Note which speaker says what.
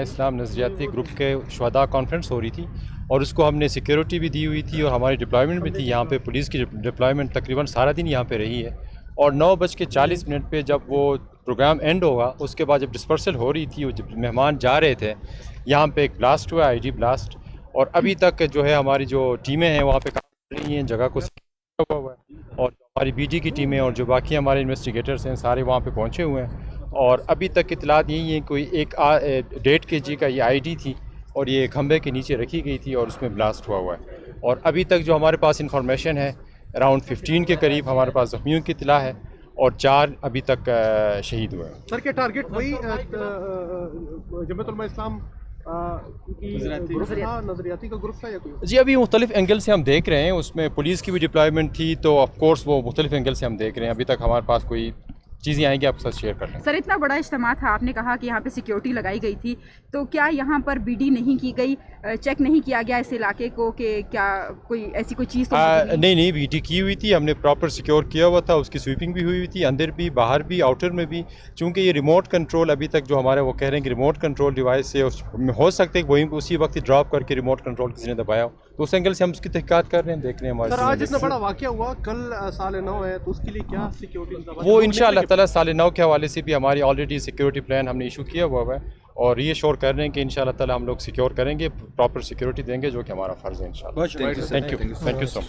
Speaker 1: اسلام نظریاتی گروپ کے شہداء کانفرنس ہو رہی تھی اور اس کو ہم نے سیکیورٹی بھی دی ہوئی تھی اور ہماری ڈپلائمنٹ بھی تھی. یہاں پہ پولیس کی ڈپلائمنٹ تقریباً سارا دن یہاں پہ رہی ہے اور 9:40 پہ جب وہ پروگرام اینڈ ہوگا اس کے بعد جب ڈسپرسل ہو رہی تھی جب مہمان جا رہے تھے یہاں پہ ایک بلاسٹ ہوا آئی ڈی بلاسٹ. اور ابھی تک جو ہے ہماری جو ٹیمیں ہیں وہاں پہ کام کر رہی ہیں, جگہ کو سیکیور ہوا ہے اور ہماری بی ڈی کی ٹیمیں اور جو باقی ہمارے انویسٹیگیٹرز ہیں سارے وہاں پہ پہنچے ہوئے ہیں. اور ابھی تک اطلاعات یہی ہیں کوئی ایک 1.5 kg کا یہ آئی ڈی تھی اور یہ کھمبے کے نیچے رکھی گئی تھی اور اس میں بلاسٹ ہوا ہے. اور ابھی تک جو ہمارے پاس انفارمیشن ہے اراؤنڈ 15 کے قریب ہمارے پاس زخمیوں کی اطلاع ہے اور 4 ابھی تک شہید ہوئے ہیں.
Speaker 2: سر کیا ٹارگیٹ وہی جمعیت علماء اسلام نظریاتی کا گروپ تھا یا کوئی؟
Speaker 1: جی ابھی مختلف اینگل سے ہم دیکھ رہے ہیں, اس میں پولیس کی بھی ڈپلائمنٹ تھی تو آف کورس وہ مختلف اینگل سے ہم دیکھ رہے ہیں. ابھی تک ہمارے پاس کوئی چیزیں آئیں گی آپ کے ساتھ شیئر کر لیں.
Speaker 3: سر اتنا بڑا اجتماع تھا, آپ نے کہا کہ یہاں پہ سیکیورٹی لگائی گئی تھی, تو کیا یہاں پر بی ڈی نہیں کی گئی, چیک نہیں کیا گیا اس علاقے کو کہ کیا کوئی ایسی کوئی چیز تو
Speaker 1: نہیں بی ڈی کی ہوئی تھی, ہم نے پراپر سیکیور کیا ہوا تھا, اس کی سویپنگ بھی ہوئی تھی اندر بھی باہر بھی آؤٹر میں بھی. چونکہ یہ ریموٹ کنٹرول ابھی تک جو ہمارے وہ کہہ رہے ہیں کہ ریموٹ کنٹرول ڈیوائس سے ہو سکتے ہیں وہی اسی وقت ڈراپ کر کے ریموٹ کنٹرول کسی نے دبایا ہو, تو اس اینگل سے ہم اس کی تحقیقات کر رہے ہیں, دیکھ رہے ہیں.
Speaker 2: سر آج اتنا بڑا واقعہ ہوا, کل سال نو ہے, تو اس کے لیے کیا سیکیورٹی
Speaker 1: وہ انشاءاللہ تعالیٰ سال 9 کے حوالے سے بھی ہماری آلریڈی سیکیورٹی پلان ہم نے ایشو کیا ہوا ہے اور یہ شور کر رہے ہیں کہ انشاءاللہ تعالیٰ ہم لوگ سیکیور کریں گے, پراپر سیکیورٹی دیں گے جو کہ ہمارا فرض ہے انشاءاللہ. Thank you so much.